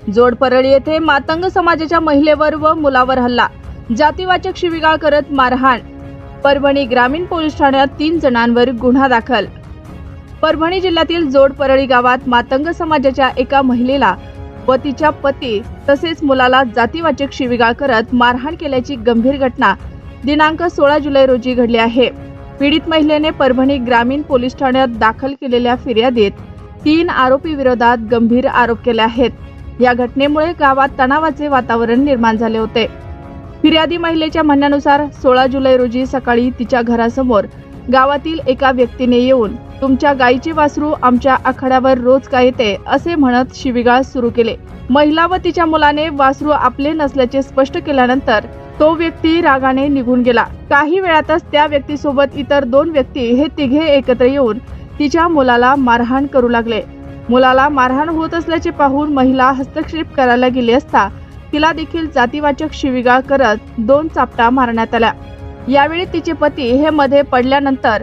जोड परळी येथे मातंग समाजाच्या महिलेवर व मुलावर हल्ला, जातीवाचक शिवीगाळ करत मारहाण. परभणी ग्रामीण पोलीस ठाण्यात 3 जणांवर गुन्हा दाखल. परभणी जिल्ह्यातील जोड परळी गावात मातंग समाजाच्या एका महिलेला व तिच्या पती तसेच मुलाला जातीवाचक शिवीगाळ करत मारहाण केल्याची गंभीर घटना दिनांक 16 जुलै रोजी घडली आहे. पीडित महिलेने परभणी ग्रामीण पोलीस ठाण्यात दाखल केलेल्या फिर्यादीत 3 आरोपी विरोधात गंभीर आरोप केले आहेत. या घटनेमुळे गावात तणावाचे वातावरण निर्माण झाले होते. फिर्यादी महिलेच्या म्हणण्यानुसार 16 जुलै रोजी सकाळी तिच्या घरासमोर गावातील एका व्यक्तीने येऊन तुमच्या गायीचे वासरू आमच्या आखाड्यावर रोज का येते असे म्हणत शिवीगाळ सुरू केले. महिला व तिच्या मुलाने वासरू आपले नसल्याचे स्पष्ट केल्यानंतर तो व्यक्ती रागाने निघून गेला. काही वेळातच त्या व्यक्तीसोबत इतर 2 व्यक्ती हे तिघे एकत्र येऊन तिच्या मुलाला मारहाण करू लागले. मुलाला मारहाण होत असल्याचे पाहून महिला हस्तक्षेप करायला गेली असता तिला देखील जातीवाचक शिवीगाळ करत 2 चापटा मारण्यात आल्या. यावेळी तिचे पती हे मध्ये पडल्यानंतर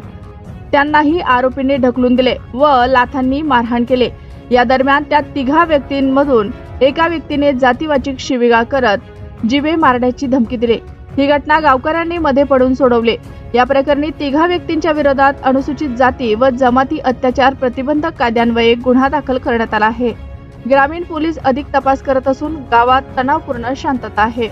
त्यांनाही आरोपीने ढकलून दिले व लाथांनी मारहाण केले. या दरम्यान त्या तिघा व्यक्तींमधून एका व्यक्तीने जातीवाचक शिवीगाळ करत जीवे मारण्याची धमकी दिली. ही घटना गावकऱ्यांनी मध्ये पडून सोडवली. या प्रकरणी तिघा व्यक्तींच्या विरोधात अनुसूचित जाती व जमाती अत्याचार प्रतिबंधक कायद्यान्वये गुन्हा दाखल करण्यात आला आहे. ग्रामीण पोलीस अधिक तपास करत असून गावात तणावपूर्ण शांतता आहे.